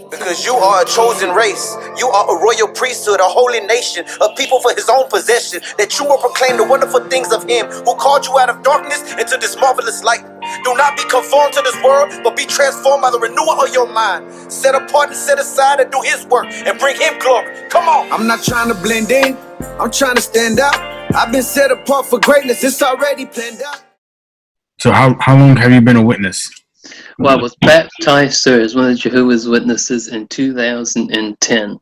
Because you are a chosen race. You are a royal priesthood, a holy nation, a people for his own possession, that you will proclaim the wonderful things of him who called you out of darkness into this marvelous light. Do not be conformed to this world, but be transformed by the renewal of your mind. Set apart and set aside and do his work and bring him glory. Come on. I'm not trying to blend in. I'm trying to stand out. I've been set apart for greatness. It's already planned out. So how long have you been a witness? Well, I was baptized, sir, as one of Jehovah's Witnesses in 2010.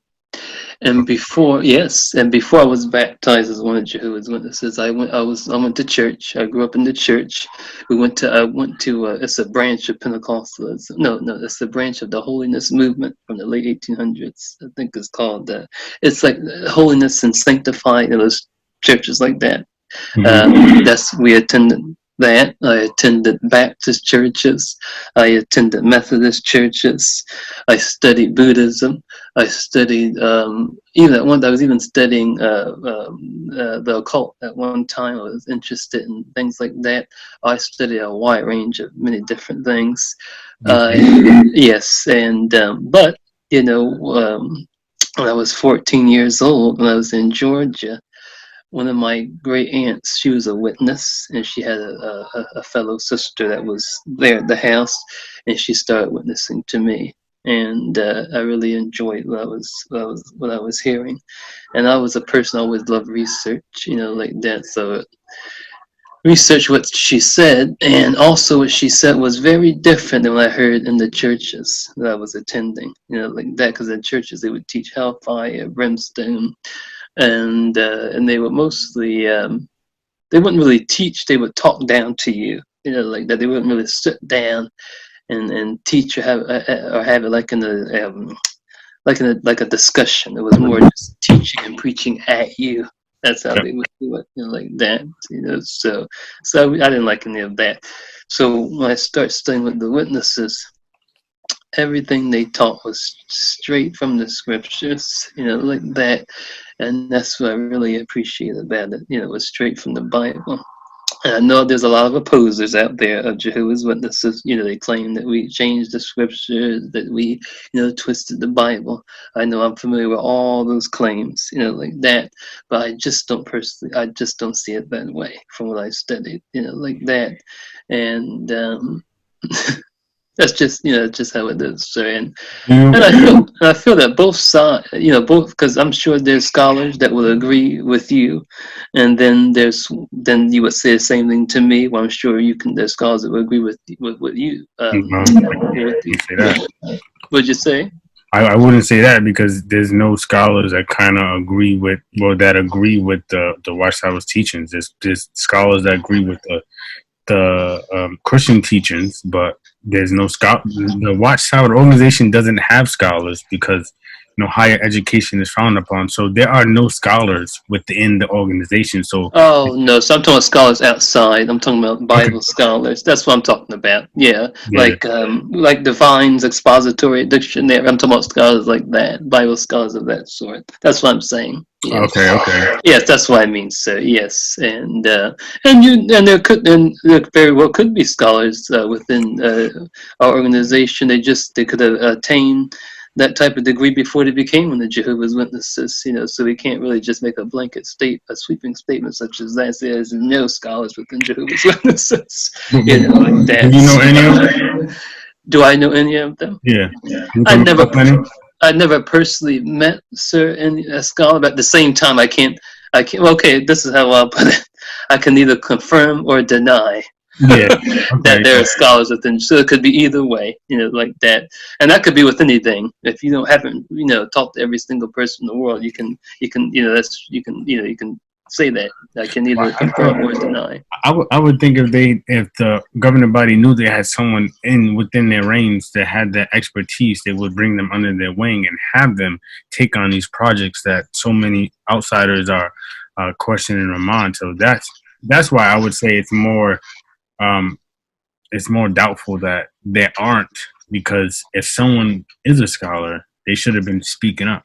And before I was baptized as one of Jehovah's Witnesses, I went to church. I grew up in the church. I went to it's a branch of Pentecostalism. No, it's a branch of the Holiness movement from the late 1800s. I think it's called. It's like Holiness and Sanctified. Those churches like that. We attended that. I attended Baptist churches. I attended Methodist churches. I studied Buddhism. I studied even at one. I was even studying the occult at one time. I was interested in things like that. I studied a wide range of many different things. Yes, and but when I was 14 years old, when I was in Georgia, one of my great aunts, she was a witness, and she had a fellow sister that was there at the house, and she started witnessing to me, and I really enjoyed what I was hearing, and I was a person I always loved research, like that. So research what she said, and also what she said was very different than what I heard in the churches that I was attending, like that, because in churches they would teach hellfire, brimstone. And they would mostly they wouldn't really teach. They would talk down to you, like that. They wouldn't really sit down and teach or have it like in a discussion. It was more just teaching and preaching at you. That's how they would do it, like that. So I didn't like any of that. So when I started studying with the witnesses, everything they taught was straight from the scriptures, like that. And that's what I really appreciate about it. It was straight from the Bible. And I know there's a lot of opposers out there of Jehovah's Witnesses. They claim that we changed the scriptures, that we, twisted the Bible. I know I'm familiar with all those claims, like that. But I just don't see it that way from what I studied, like that. And that's just just how it is, sir. And I feel that both sides, because I'm sure there's scholars that will agree with you, and then you would say the same thing to me. Well, I'm sure there's scholars that will agree with you. Say that. What'd you say? I wouldn't say that, because there's no scholars that kind of agree with the Watchtower's teachings. There's scholars that agree with the Christian teachings, but there's no the Watchtower organization doesn't have scholars, because higher education is frowned upon. So there are no scholars within the organization. So no, so I'm talking about scholars outside. I'm talking about Bible scholars. That's what I'm talking about. Yeah. Like Divine's Expository Dictionary. I'm talking about scholars like that, Bible scholars of that sort. That's what I'm saying. Yes. Okay. Yes, that's what I mean, sir. Yes, and there very well could be scholars within our organization. They could have attained that type of degree before they became one of the Jehovah's Witnesses. So we can't really just make a sweeping statement such as that. There's no scholars within Jehovah's Witnesses. Like that. Do you know any of them? Do I know any of them? Yeah. I never personally met a scholar, but at the same time, I can't. Okay, this is how I'll put it. I can neither confirm or deny that there are scholars within. So it could be either way, like that, and that could be with anything. If you haven't, talked to every single person in the world, you can say that. I can neither confirm or deny. I would think if the governing body knew they had someone within their range that had that expertise, they would bring them under their wing and have them take on these projects that so many outsiders are questioning them on. So that's why I would say it's more doubtful that there aren't, because if someone is a scholar, they should have been speaking up.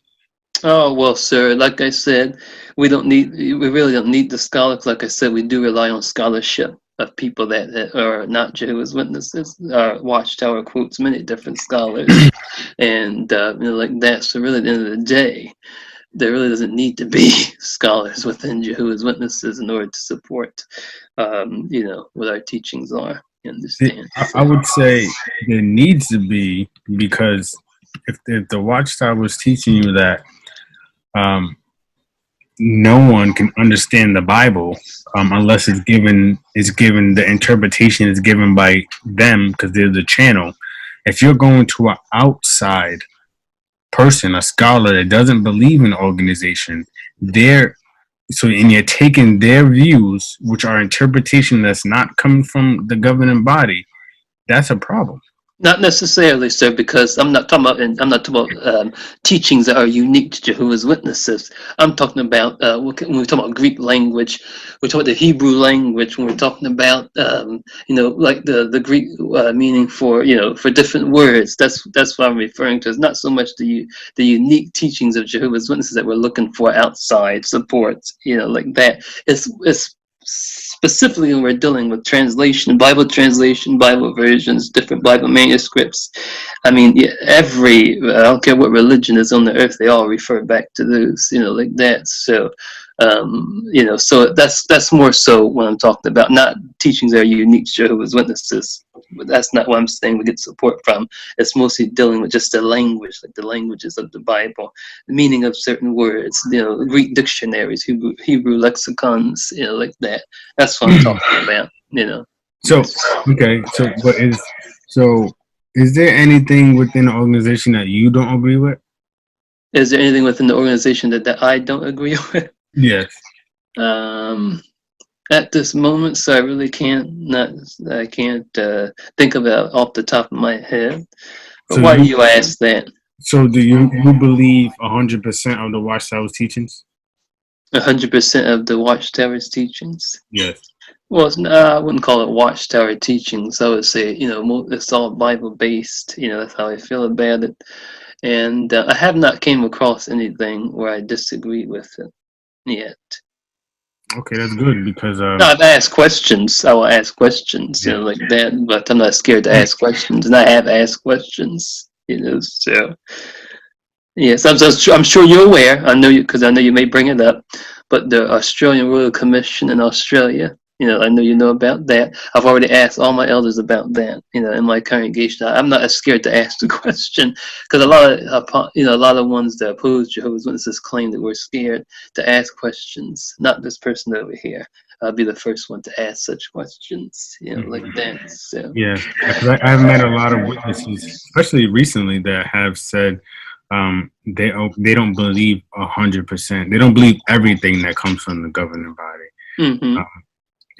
Oh, well, sir, like I said, we really don't need the scholars. Like I said, we do rely on scholarship of people that are not Jehovah's Witnesses. Watchtower quotes many different scholars, and like that. So really, at the end of the day, there really doesn't need to be scholars within Jehovah's Witnesses in order to support, what our teachings are. You understand? I would say there needs to be, because if the Watchtower was teaching you that no one can understand the Bible unless it's given the interpretation is given by them, because they're the channel. If you're going to an outside person, a scholar that doesn't believe in the organization, and you're taking their views, which are interpretation that's not coming from the governing body, that's a problem. Not necessarily, sir, because I'm not talking about teachings that are unique to Jehovah's Witnesses. I'm talking about when we're talking about Greek language, we're talking about the Hebrew language. When we're talking about like the Greek meaning for for different words. That's what I'm referring to. It's not so much the unique teachings of Jehovah's Witnesses that we're looking for outside support. Like that. It's specifically when we're dealing with translation, Bible versions, different Bible manuscripts. I mean, I don't care what religion is on the earth, they all refer back to those, like that. So, so that's more so what I'm talking about, not teachings that are unique to Jehovah's Witnesses. But that's not what I'm saying we get support from. It's mostly dealing with just the language, like the languages of the Bible, the meaning of certain words, Greek dictionaries, Hebrew lexicons, like that. That's what I'm talking about, So, okay, is there anything within the organization that you don't agree with? Is there anything within the organization that I don't agree with? Yes. At this moment, so I really can't think of it off the top of my head. But So why do you ask that? So do you believe 100% of the Watchtower's teachings? 100% of the Watchtower's teachings? Yes. Well, I wouldn't call it Watchtower teachings. I would say, it's all Bible based. That's how I feel about it. And I have not came across anything where I disagree with it yet. Okay, that's good, because No, I've asked questions. I will ask questions, like that. But I'm not scared to ask questions, and I have asked questions, So yes, I'm sure you're aware. I know you because I know you may bring it up. But the Australian Royal Commission in Australia, I know you know about that. I've already asked all my elders about that, in my congregation. I'm not as scared to ask the question, because a lot of ones that oppose Jehovah's Witnesses claim that we're scared to ask questions. Not this person over here. I'll be the first one to ask such questions, like that. So. yeah, I've met a lot of witnesses, especially recently, that have said they don't believe 100%. They don't believe everything that comes from the governing body. Mm-hmm.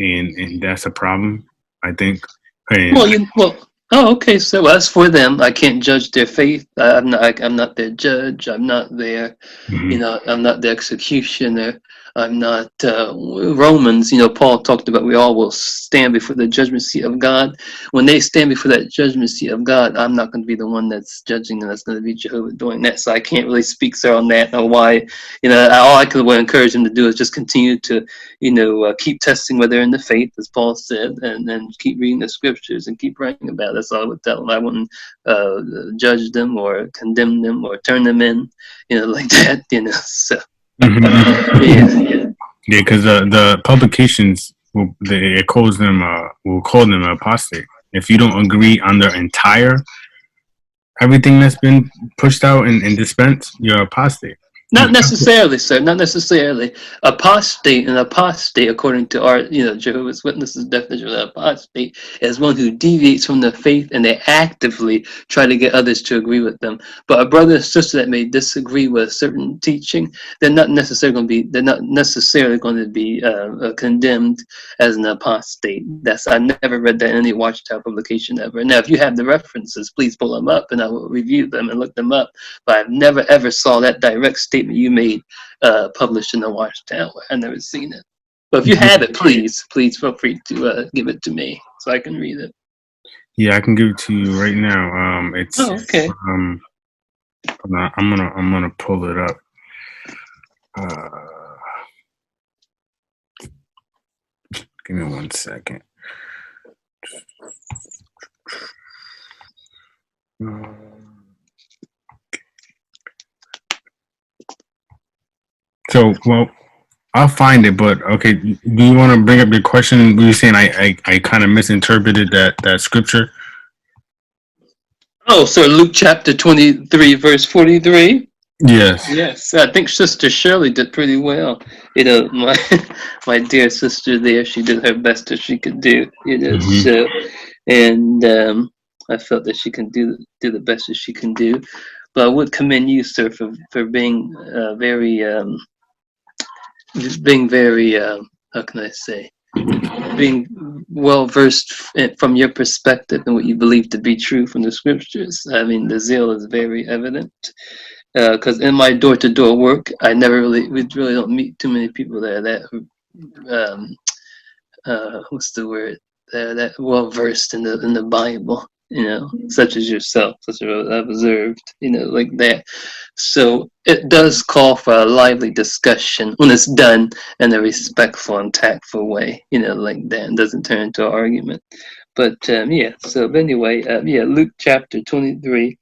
And that's a problem, I think. Okay. So as for them, I can't judge their faith. I'm not their judge. I'm not their, I'm not the executioner. I'm not Romans. Paul talked about we all will stand before the judgment seat of God. When they stand before that judgment seat of God, I'm not going to be the one that's judging them. That's going to be Jehovah doing that. So I can't really speak, sir, on that or why. All I could encourage them to do is just continue to, keep testing whether they're in the faith, as Paul said, and then keep reading the scriptures and keep writing about it. That's all I would tell them. I wouldn't judge them or condemn them or turn them in, like that. So. Yeah, because the publications will call them apostate if you don't agree on the entire everything that's been pushed out and dispensed. You're apostate. Not necessarily, sir. Not necessarily. Apostate, according to our, Jehovah's Witnesses definition of apostate, is one who deviates from the faith and they actively try to get others to agree with them. But a brother or sister that may disagree with a certain teaching, they're not necessarily going to be condemned as an apostate. I never read that in any Watchtower publication ever. Now, if you have the references, please pull them up and I will review them and look them up. But I've never ever saw that direct statement you made published in the Watchtower. I've never seen it. But if you have it, please feel free to give it to me so I can read it. Yeah, I can give it to you right now. It's okay. I'm gonna pull it up. Give me 1 second. So, well, I'll find it, but okay. Do you want to bring up your question? Were you saying I kind of misinterpreted that scripture? Oh, so Luke chapter 23, verse 43. Yes. Yes, I think Sister Shirley did pretty well. You know, my my dear sister there, she did her best as she could do. You know, Hmm. so and I felt that she can do the best as she can do. But I would commend you, sir, for being being very how can I say, being well versed from your perspective and what you believe to be true from the scriptures. I mean, the zeal is very evident. Because in my door-to-door work, we really don't meet too many people there that what's the word? They're that well versed in the Bible, you know, such as yourself, such as I've observed, you know, like that. So it does call for a lively discussion when it's done in a respectful and tactful way, you know, like that, and doesn't turn into an argument. But yeah, so anyway, yeah, Luke chapter 23,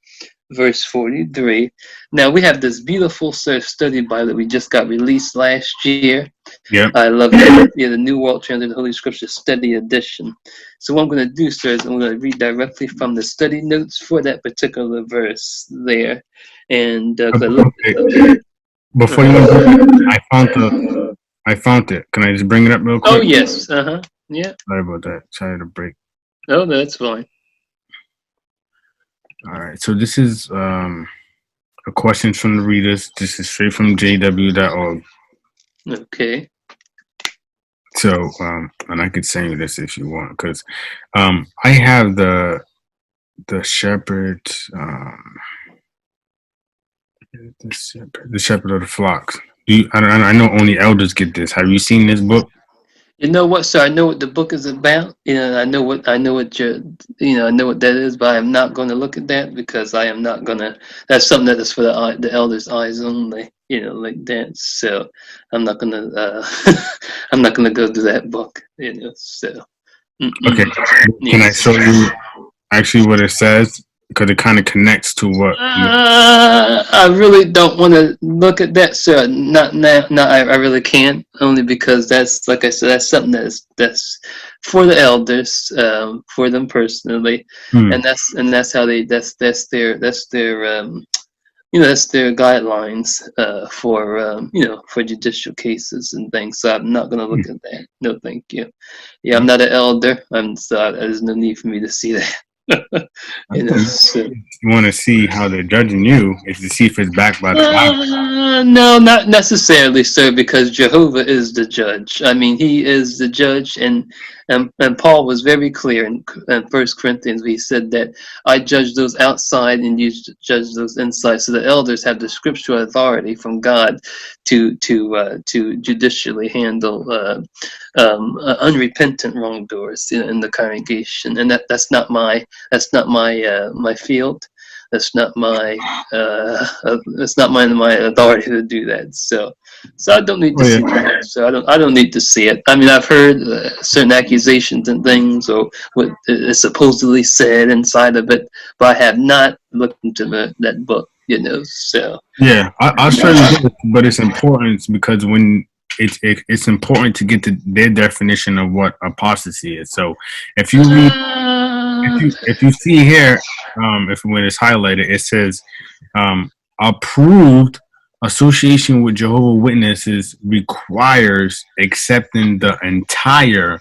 verse 43. Now we have this beautiful study Bible that we just got released last year. Yep. I love it. Yeah, the New World Translated Holy Scripture Study Edition. So what I'm going to do, sir, is I'm going to read directly from the study notes for that particular verse there. And I looked Okay. Before you went, I found it. Can I just bring it up real quick? Oh yes. Yeah. Sorry about that. Sorry to break. Oh, that's fine. All right. So this is a question from the readers. This is straight from jw.org. Okay. So, and I could send you this if you want, because I have the shepherd, the shepherd of the flocks. I know only elders get this. Have you seen this book? You know what, sir? I know what the book is about. You know, I know what I know what I know what that is, but I am not going to look at that because I am not going to. That's something that is for the elders' eyes only. You know, like that. So I'm not going to. I'm not going to go through that book. You know, so. Okay. Can I show you actually what it says? Because it kind of connects to what. I really don't want to look at that, sir. Not now. No, I really can't. Only because that's, like I said, that's something that's for the elders, for them personally, and that's how that's their you know, that's their guidelines for you know, for judicial cases and things. So I'm not going to look at that. No, thank you. Yeah, I'm not an elder. So there's no need for me to see that. You know, so. You want to see how they're judging you is to see if it's backed by the Bible. No, not necessarily, sir, because Jehovah is the judge. I mean, he is the judge, and Paul was very clear in 1 Corinthians. He said that I judge those outside and you judge those inside. So the elders have the scriptural authority from God to judicially handle unrepentant wrongdoers in the congregation, and that's not my my field. That's not my my authority to do that. So I don't need to see that. So I don't need to see it. I mean, I've heard certain accusations and things, or what is supposedly said inside of it, but I have not looked into that book. You know, so yeah, I'll show you this, but it's important because when it's important to get to their definition of what apostasy is. So if you read, if you see here, if when it's highlighted, it says approved association with Jehovah Witnesses requires accepting the entire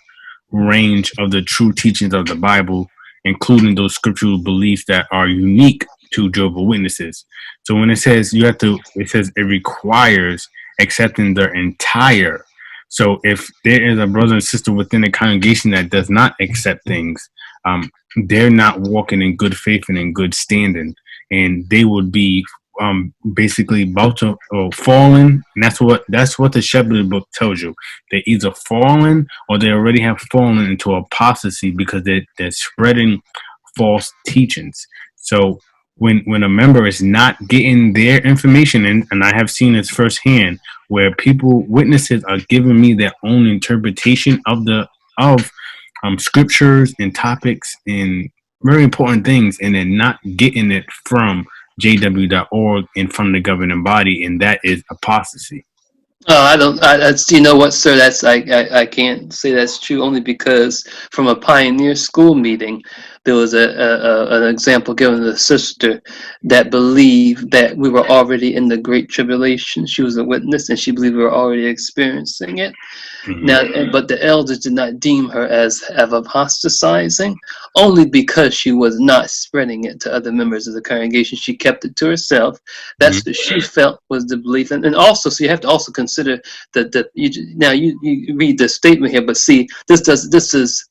range of the true teachings of the Bible, including those scriptural beliefs that are unique to Jehovah Witnesses. So when it says it says it requires accepting the entire. So if there is a brother and sister within the congregation that does not accept things, they're not walking in good faith and in good standing, and they would be basically about to fallen. And that's what the shepherd book tells you. They're either fallen or they already have fallen into apostasy because they're spreading false teachings. So when a member is not getting their information, and I have seen this firsthand, where witnesses are giving me their own interpretation of scriptures and topics and very important things, and then not getting it from jw.org and from the governing body, and that is apostasy. Oh, I don't. That's, you know what, sir? That's I can't say that's true, only because from a pioneer school meeting, there was an example given to a sister that believed that we were already in the Great Tribulation. She was a witness, and she believed we were already experiencing it. Mm-hmm. Now, but the elders did not deem her as of apostatizing, only because she was not spreading it to other members of the congregation. She kept it to herself. That's what she felt was the belief, and also, so you have to also consider that you read the statement here, but see, this is,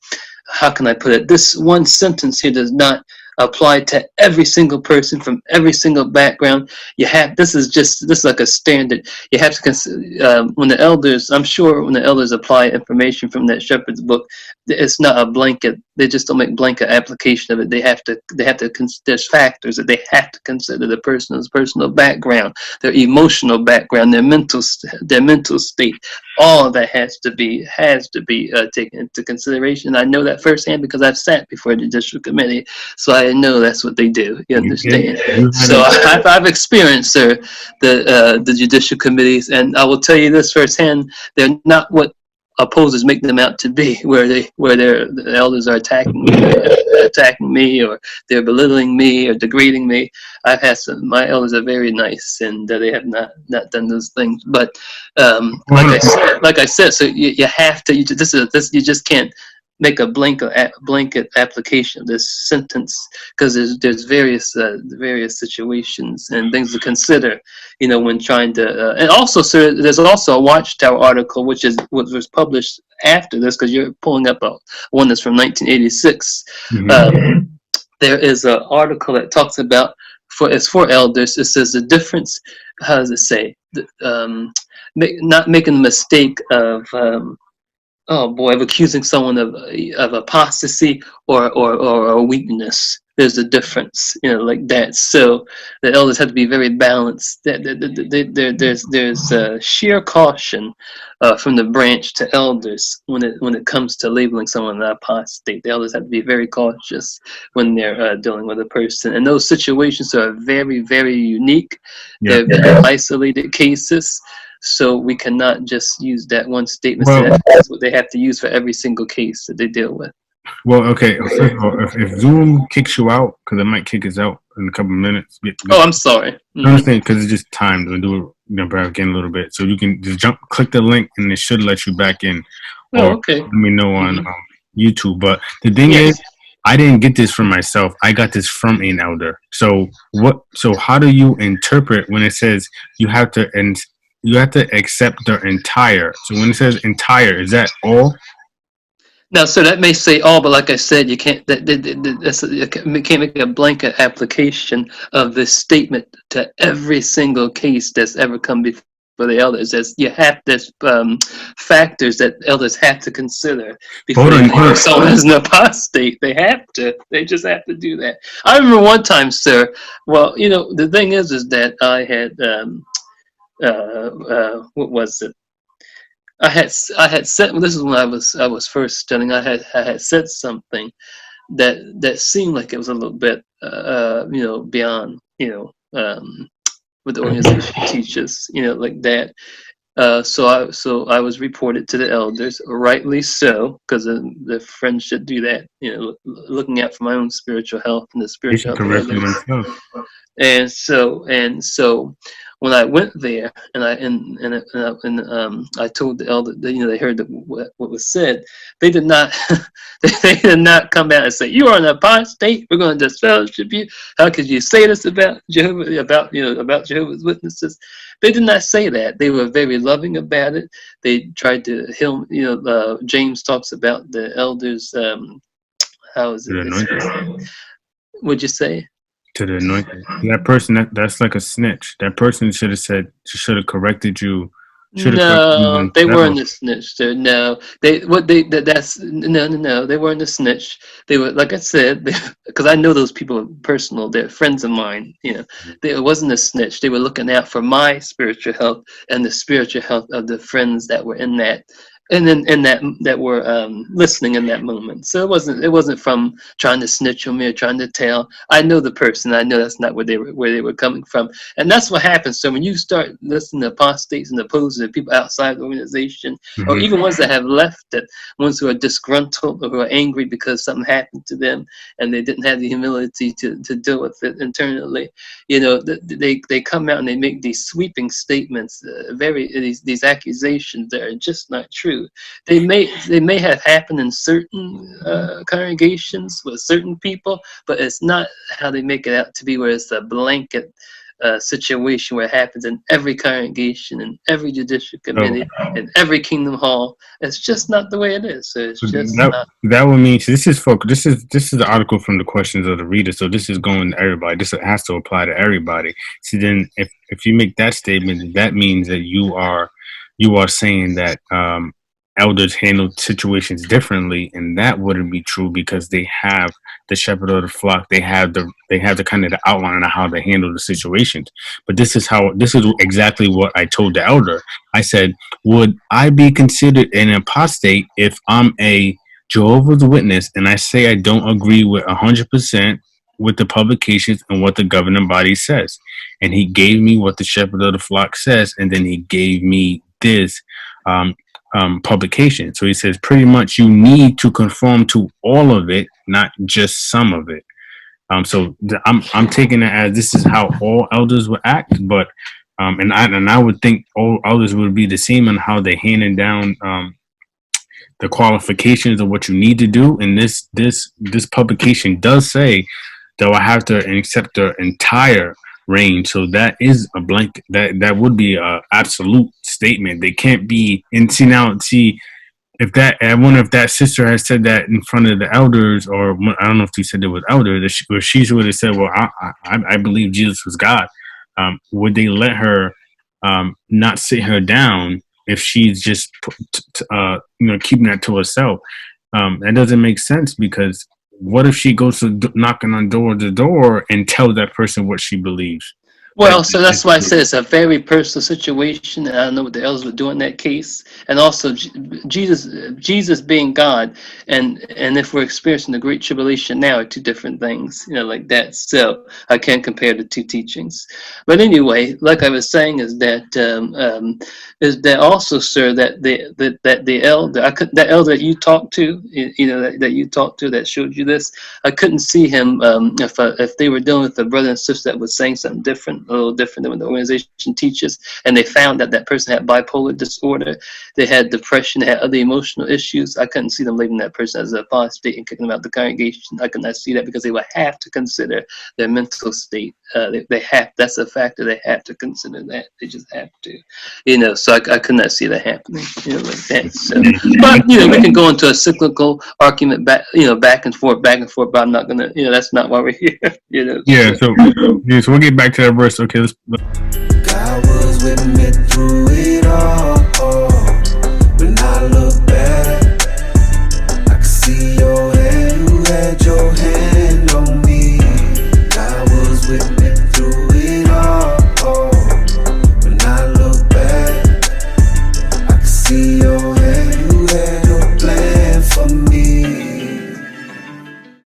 how can I put it? This one sentence here does not apply to every single person from every single background. This is like a standard. You have to consider, when the elders, I'm sure when the elders apply information from that shepherd's book, it's not a blanket. They just don't make blanket application of it. They have to there's factors that they have to consider: the person's personal background, their emotional background, their mental state. All of that has to be taken into consideration. I know that firsthand because I've sat before the judicial committee, so I know that's what they do. You understand? So I've experienced, sir, the judicial committees, and I will tell you this firsthand: they're not what opposers make them out to be, where the elders are attacking me, or they're belittling me or degrading me. I've had my elders are very nice, and they have not done those things. But like I said, so you have to. You just can't make a blanket application of this sentence, because there's various situations and things to consider, when trying to. And also, sir, there's also a Watchtower article which was published after this, because you're pulling up one that's from 1986. There is an article that talks about it's for elders. It says the difference. How does it say? Not making the mistake of. Of accusing someone of apostasy or a weakness. There's a difference, like that. So the elders have to be very balanced. There's sheer caution from the branch to elders when it comes to labeling someone an apostate. The elders have to be very cautious when they're dealing with a person, and those situations are very, very unique. They're very isolated cases. So we cannot just use that one statement. That's what they have to use for every single case that they deal with. Well, okay. First of all, if Zoom kicks you out, because it might kick us out in a couple of minutes. I'm sorry. I understand, because it's just time to do it back in a little bit. So you can just click the link, and it should let you back in. Okay. Let me know on YouTube. But the thing is, I didn't get this from myself. I got this from an elder. So how do you interpret when it says you have to accept the entire? So when it says entire, is that all? Now, so that may say all, but like I said, you can't. You can't make a blanket application of this statement to every single case that's ever come before the elders. There's factors that elders have to consider before someone is an apostate. They just have to do that. I remember one time, sir. Well, the thing is that I had. What was it? I had said, this is when I was first studying. I had said something that seemed like it was a little bit beyond what the organization teaches, like that. So I was reported to the elders, rightly so, because the friends should do that, looking out for my own spiritual health and the spiritual health of others. And so when I went there and I told the elder, they heard what was said. They did not come out and say, "You are an apostate. We're going to disfellowship you. How could you say this about Jehovah's Witnesses?" They did not say that. They were very loving about it. They tried to heal. James talks about the elders. How is it? What'd you say? To the anointed. That person, that's like a snitch. That person should have corrected you. No, they weren't a snitch. No, they weren't a snitch. They were, like I said, because I know those people personal. They're friends of mine. It wasn't a snitch. They were looking out for my spiritual health and the spiritual health of the friends that were in that and then that were listening in that moment. So it wasn't from trying to snitch on me or trying to tell. I know the person. I know that's not where they were coming from, and that's what happens. So when you start listening to apostates and opposers, and people outside the organization, or Hmm. even ones that have left, that ones who are disgruntled or who are angry because something happened to them and they didn't have the humility to deal with it internally, they come out and they make these sweeping statements, these accusations that are just not true. They may have happened in certain congregations with certain people, but it's not how they make it out to be, where it's a blanket situation where it happens in every congregation, in every judicial So committee, in every kingdom hall. It's just not the way it is. So it's just that not. that would mean, so this is the article from the questions of the reader. So this is going to everybody. This has to apply to everybody. So then, if you make that statement, that means that you are saying that elders handle situations differently, and that wouldn't be true because they have the shepherd of the flock. They have the kind of the outline of how they handle the situations. But this is exactly what I told the elder. I said, would I be considered an apostate if I'm a Jehovah's Witness and I say I don't agree with 100% with the publications and what the governing body says? And he gave me what the shepherd of the flock says, and then he gave me this um, publication. So he says, pretty much you need to conform to all of it, not just some of it. I'm taking it as this is how all elders would act, but and I would think all elders would be the same on how they handed down the qualifications of what you need to do. And this publication does say that I have to accept the entire range. So that is a blank. That would be a absolute statement. They can't be. And see if that, I wonder if that sister has said that in front of the elders, or I don't know if she said it was elders, or she would have said, "Well, I believe Jesus was God." Would they let her not sit her down if she's just keeping that to herself? That doesn't make sense, because what if she goes to knocking on door to door and tells that person what she believes? Well, so that's why I said it's a very personal situation, and I don't know what the elders would do in that case. And also, Jesus being God, and if we're experiencing the Great Tribulation now, are two different things, like that. So I can't compare the two teachings. But anyway, like I was saying, is that also, sir, that the elder, that elder that you talked to, that you talked to, that showed you this, I couldn't see him if they were dealing with a brother and sister that was saying something different, a little different than what the organization teaches, and they found that person had bipolar disorder, they had depression, they had other emotional issues. I couldn't see them labeling that person as an apostate and kicking them out of the congregation. I could not see that, because they would have to consider their mental state. They have, that's a factor. They have to consider that. They just have to, so I could not see that happening, like that. So, but we can go into a cyclical argument back and forth, but I'm not gonna, that's not why we're here, Yeah. So we'll get back to that verse. Okay. God was with me through it all.